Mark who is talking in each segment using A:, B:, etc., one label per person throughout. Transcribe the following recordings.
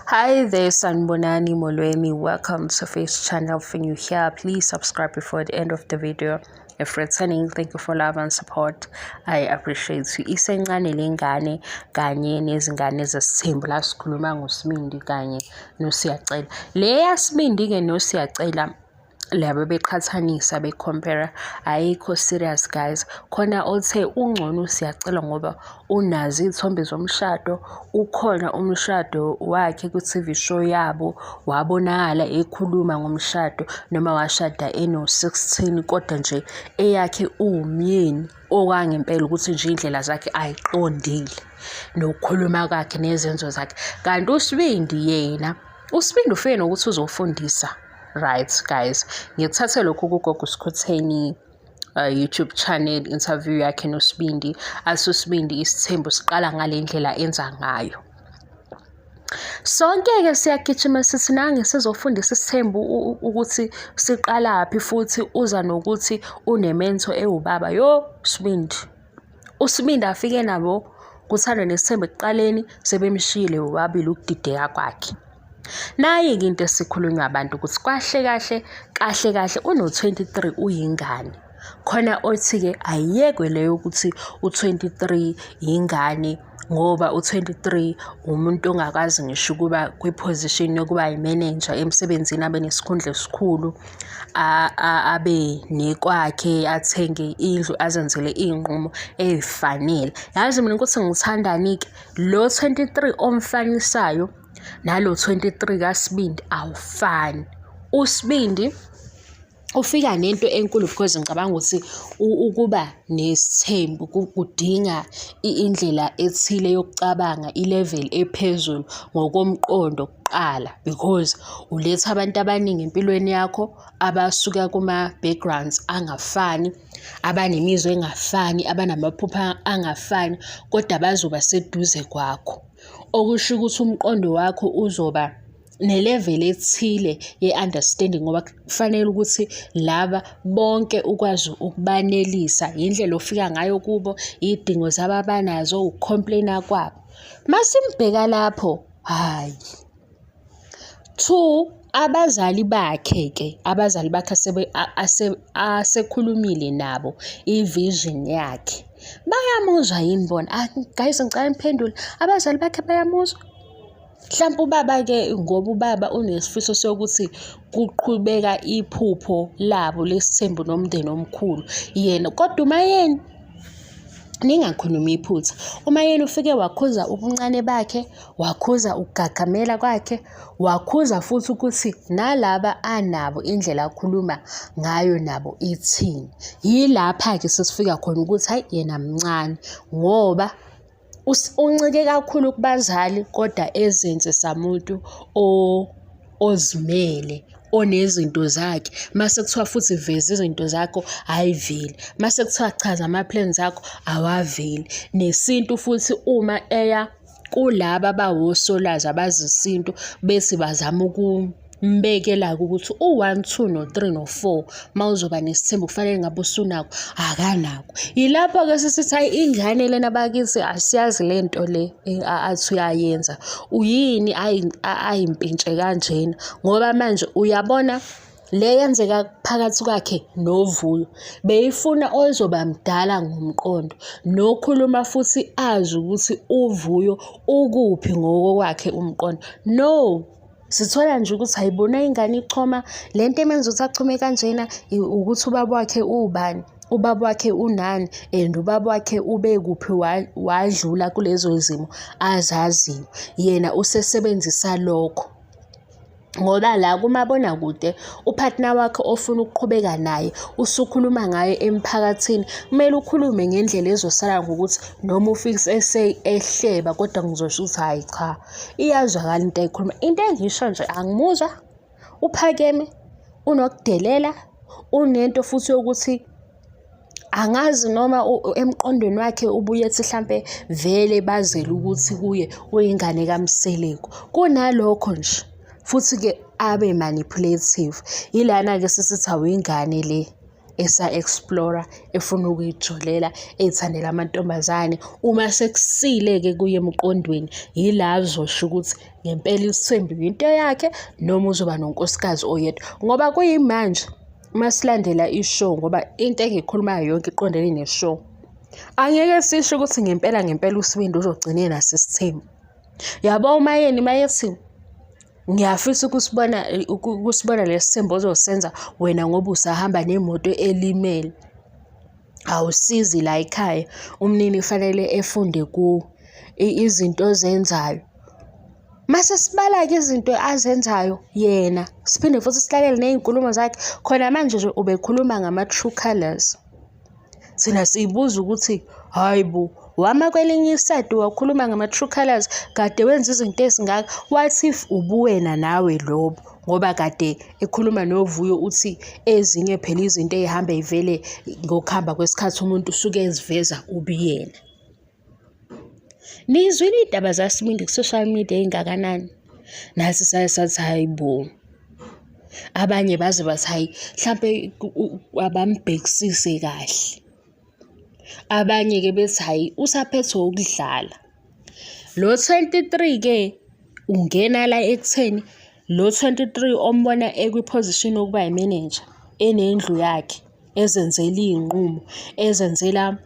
A: Hi there, Sanbonani Molweni. Welcome to Face Channel. If you're new here, please subscribe before the end of the video. If returning, thank you for love and support. I appreciate you. Isencane lengane kanye nezingane zesithembu la sikhuluma ngoSibindi kanye noSiyacela. Leya Sibindi ke noSiyacela labo beqhathanisa becompare ayikho serious guys. Khona othe ungcono uSiyacela ngoba unazi izithombe zomshado, ukhona umshado wakhe ku-TV show yabo, wabonakala ekhuluma ngomshado noma washada eno-16 kodwa nje eyakhe uwumyeni okwangempela ukuthi nje indlela zakhe ayiqondile nokukhuluma kwakhe nezenzo zakhe. Kanti uSibindi ufike nokuthi uzofundisa. Right guys, ngikuthathe lokhu kuGogo Skhutheni YouTube channel interview yakhe noSibindi. AsuSibindi isithembu siqala ngale ndlela enza ngayo. Sonke ke siyagijima sithi nange sizofundisa isithembu ukuthi siqalaphi futhi uza nokuthi unemento ewubaba Sibindi. uSibindi afike nabo kuthanda nesithembu ekuqaleni sebemshiyile ubabili ukudideka kwakhe. Nayi-ke into esikhulunywa abantu ukuthi kahle uno-23 uyingane. Khona othi-ke ayekwe leyo ukuthi u-23 yingane ngoba u-23 umuntu ongakwazi ngisho ukuba kwi-position yokuba yi-manager emsebenzini, abe nesikhundla esikhulu, abe nekwakhe, athenge indlu, azenzele iy'nqumo ey'fanele. Yazi mina ukuthi ngithandani-ke lo 23 omfanisayo nalo 23 kaSibindi awufani. uSibindi ufika nento enkulu because ngicabanga ukuthi ukuba nesithembu kudinga indlela ethile yokucabanga, i-level ephezulu ngokomqondo kuqala, because uletha abantu abaningi empilweni yakho abasuka kuma-backgrounds angafani, abanemizwa engafani, abanamaphupha angafani, kodwa bazoba seduze kwakho. Okusho ukuthi umqondo wakho uzoba ne-level ethile ye-understanding ngoba kufanele ukuthi laba bonke ukwazi ukubanelisa, indlela ofika ngayo kubo, iy'dingo zabo abanazo, uku-complain-a kwabo. Masimbheka lapho, hhayi. 2, abazali bakhe asekhulumile nabo i-vision yakhe. Bayamuzwa yini bona? Guys, ngicela niphendule. Abazali bakhe bayamuzwa? Mhlawumbe ubaba-ke ngoba ubaba unesifiso sokuthi kuqhubeka iphupho labo lesithembu nomndeni omkhulu yena. Kodwa uMayeni, ningakhulumi iphutha. uMayeni ufike wakhuza ubuncane bakhe, wakhuza ukugagamela kwakhe, wakhuza futhi ukuthi nalaba anabo indlela akhuluma ngayo nabo ithini. Yilapha-ke sesifika khona ukuthi hayi yena mncane ngoba uncike kakhulu kubazali kodwa ezenze samuntu ozimele, onezinto zakhe. Mase kuthiwa futhi veza izinto zakho ayiveli, mase kuthiwa chaza ama-plans akho awaveli. Nesintu futhi uma eya kulaba abawosolazi abazi isintu bese bazama ukumbekela ukuthi u-1, 2 no-3 no-4 mawuzoba nesithembu kufanele ngabe usunakho, akanakho. Yilapho-ke sesithi hayi ingane lena bakithi asiyazi le nto le athi uyayenza uyini ayimpintshe kanjena, ngoba manje uyabona le yenzeka phakathi kwakhe noVuyo. Beyifuna ozoba mdala ngomqondo nokhuluma futhi azi ukuthi uVuyo ukuphi ngokwakhe umqondo. No, sithola nje ukuthi ayibona ingane ichoma lento emenza ukuthi achome kanjena ukuthi ubaba wakhe ubani, ubaba wakhe unani, and ubaba wakhe ube kuphi, wadlula kulezo zimo azaziyo. Yena usesebenzisa lokho ngoba la kumabonakude upartner wakhe ofuna ukuqhubeka naye usukhuluma ngayo emphakathini, kumele ukhulume ngendlela ezosala ngokuthi noma ufike ehleba kodwa ngizosho ukuthi hayi cha, iyazwakala into ayikhuluma. Into engisho nje angimuzwa uPhakeme, unokudelela, unento futhi yokuthi angazi noma emqondweni wakhe ubuye ethi mhlampe vele bazele ukuthi kuye uyingane kaMseleko. Kunalokho nje futhi-ke abe manipulative. Yilana-ke sesithi awuyingane le esa-explore-a, efuna ukuyijolela, ey'thandela amantombazane. Uma sekusile-ke kuye emqondweni, yila azosho ukuthi ngempela iSthembu into yakhe noma uzoba nonkosikazi oyedwa. Ngoba kuyimanje uma silandela ishow, ngoba into engiyikhulumayo yonke iqondene ne-show, angeke sisho ukuthi ngempela uSibindi uzogcina enaso isithembu. Yabo uMayeni mayethi ngiyafisa ukusibona lesi sithembu ozosenza wena ngoba usahamba nemoto elimele, awusizi la ekhaya, umnini fanele efunde kuwo izinto ozenzayo. Mase sibala-ke izinto azenzayo yena, siphinde futhi silalele ney'nkulumo zakhe. Khona manje nje ubekhuluma ngama-true colours, thina siyibuza ukuthi hayi bo, wama kwelinye iside wakhuluma ngama-true colours, kade wenza izinto ezingaka. What if ubuwena nawe lobo? Ngoba kade ekhuluma noVuyo uthi ezinye phela izinto ey'hamba y'vele ngokuhamba kwesikhathi umuntu usuke eziveza ubuyena. Nizwile iy'ndaba zaSibindi ku-social media ey'ngakanani? Nathi saye sathi hayi bo. Abanye baze bathi hayi mhlampe abambhekisise kahle. Abanye-ke bethi hayi usaphethwe ukudlala. Lo 23-ke ungena la ekutheni lo 23 ombona ekwi-position yokuba yi-manager, enendlu yakhe, ezenzela iy'nqumo, ezenzela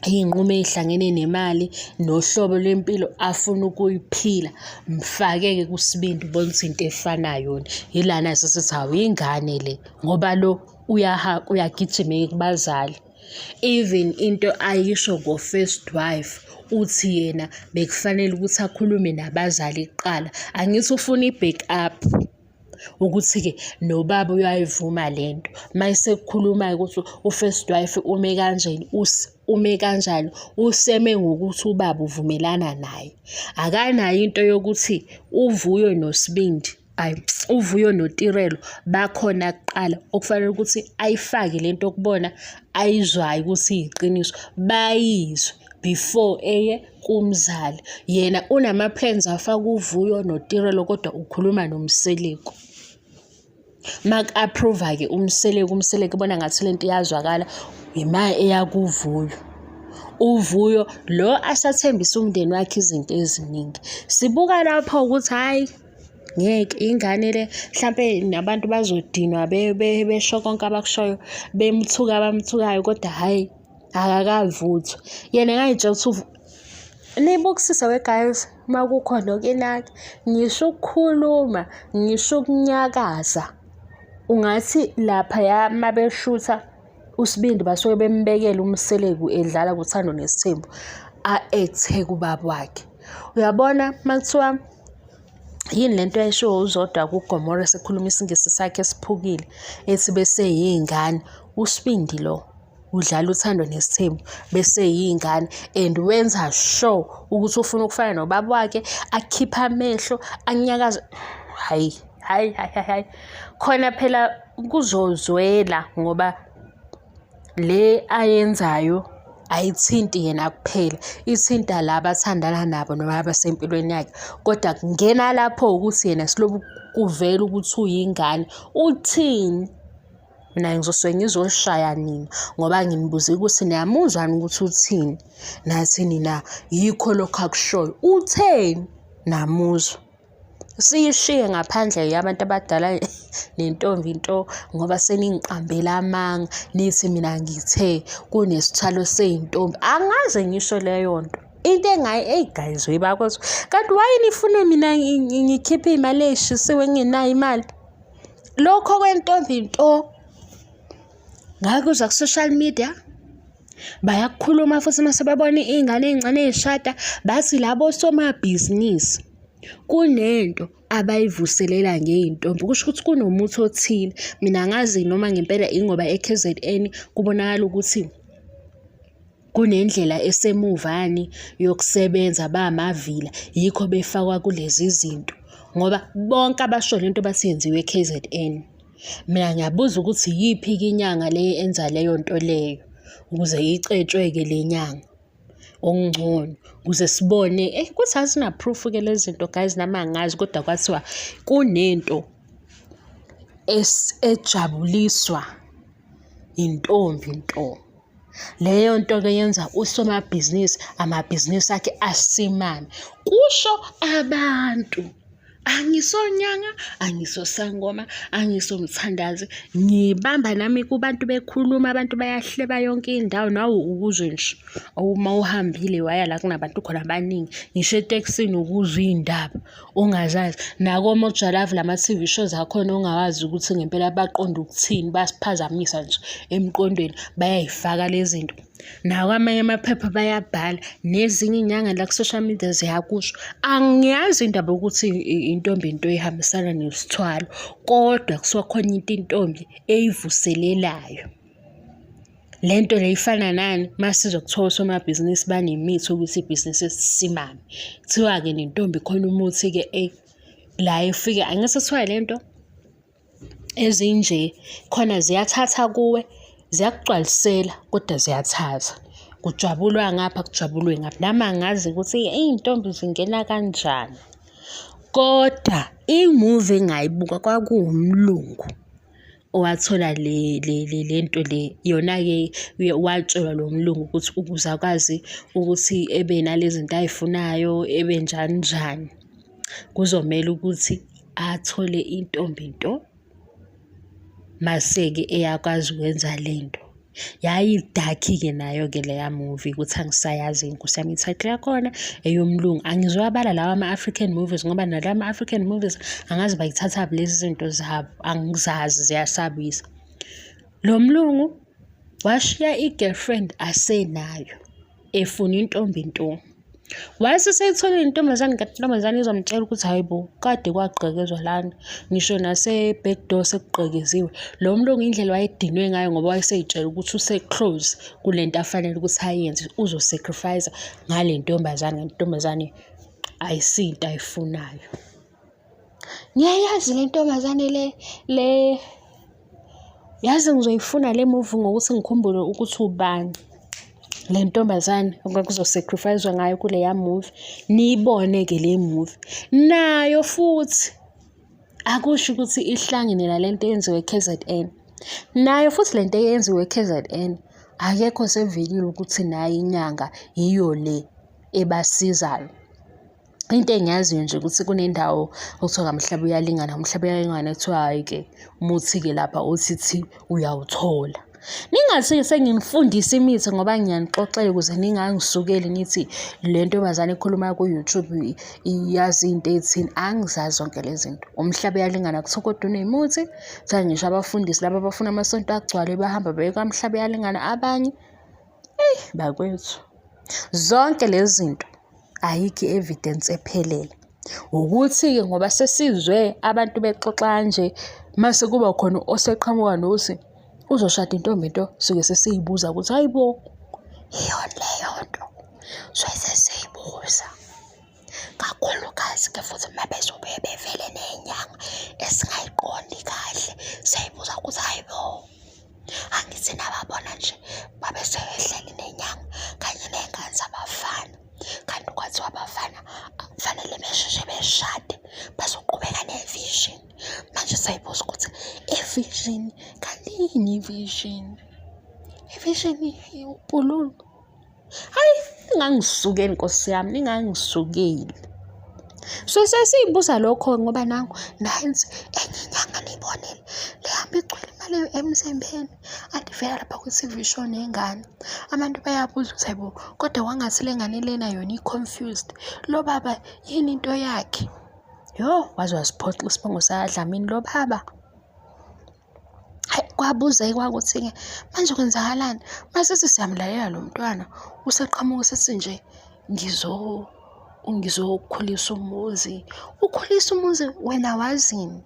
A: iy'nqumo ey'hlangene nemali nohlobo lwempilo afuna ukuyiphila. Mfake-ke kuSibindi ubone ukuthi into efanayo yona. Yilana sesithi hawu ingane le, ngoba lo uyagijima kubazali. Even into ayisho ngo-first wife, uthi yena bekufanele ukuthi akhulume nabazali kuqala. Angithi ufuna i-back up ukuthi-ke nobaba uyayivuma lento. Mayese kukhuluma ukuthi u-first wife ume kanjani, useme ngokuthi ubaba uvumelana naye. Akanayo into yokuthi uVuyo noSibindi, uVuyo noTirelo bakhona kuqala, okufanele ukuthi ayifake lento okubona ayizwayo ukuthi iyiqiniso, bayizwe before eye kumzali. Yena unama-plans afaka uVuyo noTirelo, kodwa ukhuluma noMseleko. Maku-approve-ke uMseleko bona ngathi lento iyazwakala, ima eyakuVuyo. uVuyo lo asathembisa umndeni wakhe izinto eziningi. Sibuka lapho ukuthi hayi ngeke ingane le mhlampe nabantu bazodinwa besho konke abakushoyo, bemthuka abamthukayo, kodwa hayi akakavuthwa. Yena ngayitshela ukuthi nibukisisa we-guys, uma kukhona okenaki, ngisho ukukhuluma, ngisho ukunyakaza. Ungathi laphaya mabeshutha uSibindi basuke bembekela uMseleko edlala kuThando Nesithembu, a-act kubaba wakhe. Uyabona makuthiwa yini lento ayisho uZodwa kuGomora esekhuluma isingisi sakhe esiphukile, ethi bese yingane. uSibindi lo udlala uThando Nesithembu bese yingane, and wenza sure ukuthi ufuna ukufana nobaba wakhe, akhipha amehlo, anyakaza. Hayi khona phela kuzozwela, ngoba le ayenzayo ayithinti yena kuphela, ithinta laba athandana nabo noma abasempilweni yakhe. Kodwa kungena lapho ukuthi yena silobu kuvela ukuthi uyingane. Uthini? Mina ngizosuke ngizoshaya nina ngoba nginibuze ukuthi niyamuzwani ukuthi uthini. Nathi nina yikho lokho akushoyo. Utheni? Namuzwa. Siyishiye ngaphandle yabantu abadala nentombi into, ngoba seningiqambela amanga nithi mina ngithe kunesithalo seyintombi. Angaze ngisho leyo nto. Into guys webakwethu, kanti why nifuna mina ngikhiphe imali eshisiwe ngingenayo imali? Lokho kwentombi into ngakuza ku-social media bayakukhuluma futhi mase babona ingane ezincane ezishada bathi labo somabhizinisi kunento abayivuselela ngeyintombi. Kusho ukuthi kunomuthi othile. Mina ngazi noma ngempela ingoba eKZN kubonakala ukuthi kunendlela esemuvani yokusebenza, bamavila, yikho befakwa kulezi zinto, ngoba bonke abasho lento bathi yenziwe eKZN. Mina ngiyabuza ukuthi yiphi inyanga le enza leyo nto leyo, ukuze icetshwe-ke le nyanga okungcono, ukuze sibone kuthi asina proof-ke lezi zinto guys, nami angazi, kodwa kwathiwa kunento ejabuliswa intombi nto. Leyo nto ke yenza amabhizinisi akhe asimame. Kusho abantu, angisonyanga, angisosangoma, angisomthandazi, ngibamba nami kubantu bekhuluma, abantu bayahleba yonke indawo, nawe ukuzwe nje. Uma uhambile waya la kunabantu khona abaningi, ngisho etekisini ukuzwa iy'ndaba ongazazi. Nakomojalavu lama-TV shows akhona ongawazi ukuthi ngempela baqonda ukuthini, bayasiphazamisa nje emqondweni, bayay'faka lezi zinto. Nawo amanye amaphepha bayabhala, nezinye iy'nyanga la ku-social media ziyakusho. Angiyazi indaba yokuthi intombi into ihambisana nesithwalo, kodwa kusuka khona into intombi eyivuselelayo. Le nto le ifana nani? Masizo kuthiwa osomabhizinisi banemithi ukuthi ibhizinisi lisimame. Kuthiwa-ke nentombi khona umuthi-ke la ifike, angithi kuthiwa le nto ezinje khona ziyathatha kuwe, ziyakugcwalisela kodwa ziyathatha. Kujabulwa ngapha, kujabulwe ngapha. Nami angazi ukuthi iy'ntombi zingena kanjani. Kodwa i-movie engayibuka kwakuwumlungu owathola le nto le. Yona-ke watshelwa lo mlungu ukuthi ukuze akwazi ukuthi ebe nalezi zinto ay'funayo, ebe njani njani, kuzomele ukuthi athole intombi nto. Mase-ke eyakwazi ukwenza le nto. Yayidakhi-ke nayo-ke leya movie, ukuthi angisayazi Nkosi yami i-title yakhona eyomlungu. Angizowabala lawa ama-African movies ngoba nalawa ama-African movies angazi bayithathaphi lezi zinto zabo, angizazi, ziyasabisa. Lo mlungu washiya i-girlfriend asenayo, efuna intombi nto. Wase seyitholile intombazane, kanti intombazane izomtshela ukuthi hayi bo, kade kwagqekezwa lana, ngisho nase-back door sekugqekeziwe. Lo mlungu indlela wayedinwe ngayo ngoba wayeseyitshela ukuthi use-close kule nto afanele ukuthi ayenze, uzo-sacrifice ngale ntombazane, kanti intombazane ayisiyo into ayifunayo. Ngiyayazi le ntombazane yazi ngizoyifuna le movie ngokuthi ngikhumbule ukuthi ubani le ntombazane okuzo-sacrifice-wa ngayo kuleya movie. Niyibone-ke le movie nayo futhi akusho ukuthi ihlangene nale nto eyenziwe e-KZN. Nayo futhi le nto eyenziwe e-KZN akekho sevelile ukuthi nayo inyanga yiyo le ebasizayo. Into engiyaziyo nje ukuthi kunendawo okuthiwa Mhlaba Uyalingana. Umhlaba Uyalingana kuthiwa hhayi-ke umuthi-ke lapha OTT uyawuthola. Ningathi sengimfundisa imithi ngoba ngiyanixoxela ukuze ningangisukeli nithi le ntombazane ekhuluma ku-YouTube iyazi into ey'thini. Angizazi zonke lezi zinto. Umhlaba Uyalingana kuthiwa kodwa unemuthi. Kuthiwa ngisho abafundisi laba abafuna amasonto agcwale bahamba beye kwaMhlaba Uyalingana abanye. Bakwethu, zonke lezi zinto ayikho i-evidence ephelele. Ukuthi-ke ngoba sesizwe abantu bexoxa kanje, mase kuba khona oseqhamuka nothi uzoshada intombi nto, suke sesiyibuza ukuthi hayi bo, yiyona leyo nto. Suke sesiyibuza. Kakhulukazi-ke futhi uma bezobuye bevele ney'nyanga esingayiqondi kahle, siyayibuza ukuthi hayi bo, angithi nababona nje babe sebehleli ney'nyanga kanye ney'ngane zabafana. Kanti kwathiwa abafana kufanele besheshe beshade bazoqhubeka ne-vision. Manje sayibuza ukuthi i-vision kanti yini i-vision? I-vision upululu. Hayi, ningangisukeli Nkosi yami, ningangisukeli. So sesiyibuza lokho ngoba nangu nansi enye inyanga niyibonile lehamba igcwele imali emzembeni. Andivela lapha kwi-TV show nengane. Abantu bayabuza ukuthi hayibo, kodwa wangathi le ngane lena yona i-confused. Lo baba yini into yakhe? Yo, waze wasiphoxa isibongo saDlamini lo baba. Hayi, kwabuza kwakuthi-ke manje kwenzakalani? Mase siyamlalela lo mntwana useqhamuka sethi nje ngizokhulisa umuzi. Ukhulisa umuzi wena wazini?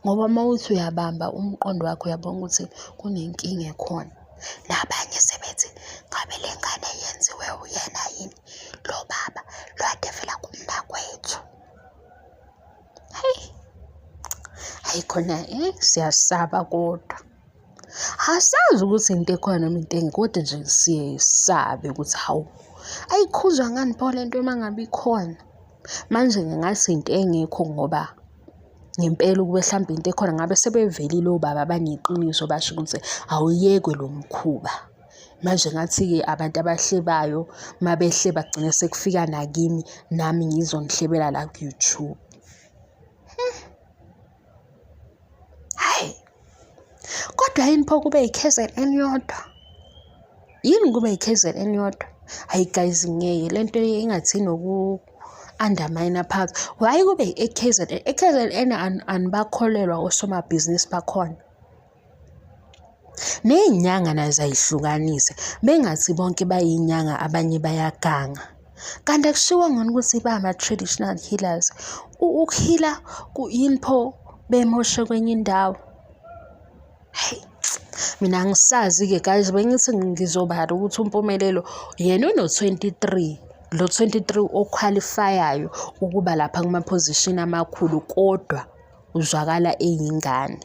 A: Ngoba uma uthi uyabamba umqondo wakho uyabona ukuthi kunenkinga ekhona. Nabanye sebethi ngabe le ngane yenziwe uyena yini? Lo baba lo ade vela kumnakwethu. Hayi khona siyasaba kodwa. Asazi ukuthi into ekhona noma into engekho, kodwa nje siyesabe ukuthi hawu, ayikhuzwa ngani pho le nto uma ngabe ikhona. Manje ngingathi into engekho ngoba ngempela ukube mhlawumbe into ekhona ngabe sebevelile obaba baneqiniso basho ukuthi awuyekwe lo mkhuba. Manje ngathi-ke abantu abahlebayo mabehle bagcine sekufika nakimi nami ngizonihlebela la ku-YouTube. Hayi, kodwa yini pho kube i-KZN yodwa? Yini kube i-KZN yodwa? Hayi guys, ngeke lento ingathi noku-undermine phakathi. Why kube i-KZN? I-KZN anibakholelwa osomabhizinisi bakhona. Ney'nyanga nazo ayihlukanise, bengathi bonke bayinyanga abanye bayaganga. Kanti akushiwo ngoni ukuthi ba-ama-traditional healers. Ukuhila yini pho bemoshe kwenye indawo? Hey, mina angisazi-ke guys, bengithi ngizobala ukuthi uMpumelelo yena uno-23, lo 23 okhwalifayayo ukuba lapha kuma-position amakhulu, kodwa uzwakala eyingane.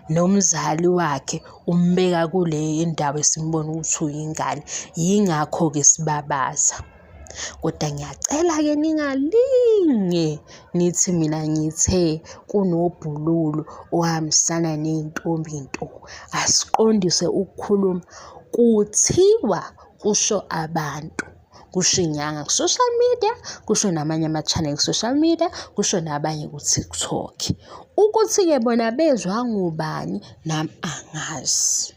A: Nomzali wakhe umbeka kule ndawo esimbona ukuthi uyingane, yingakho-ke sibabaza. Kodwa ngiyacela-ke ningalinge nithi mina ngithe kunobhululu ohambisana ney'ntombi nto. Asiqondise ukukhuluma, kuthiwa kusho abantu, kusho inyanga ku-social media, kusho namanye ama-channel ku-social media, kusho nabanye ku-TikTok. Ukuthi-ke bona bezwa ngubani nami angazi,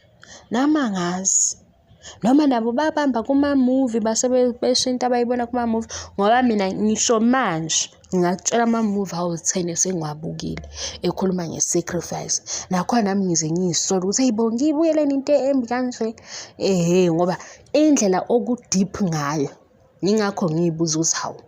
A: noma nabo babamba kuma-movie base besho into abayibona kuma-movie, ngoba mina ngisho manje ngingakutshela ama-movie awu-10 esengiwabukile ekhuluma nge-sacrifice. Nakhona nami ngize ngiyisola ukuthi hey bo, ngiyibuyeleni into embi kanje. Ngoba indlela oku-deep ngayo, yingakho ngiyibuza ukuthi hawu,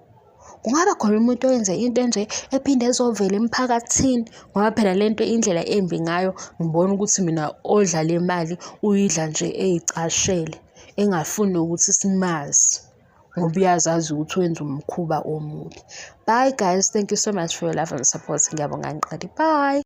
A: kungaba khona umuntu owenze into enje ephinde ezovela emphakathini? Ngoba phela lento indlela embi ngayo, ngibona ukuthi mina odla le mali uyidla nje eyicashele, engafuni ukuthi simazi ngoba uyazazi ukuthi wenza umkhuba omubi. Bye guys, thank you so much for your love and support. Ngiyabonga ngiqali. Bye.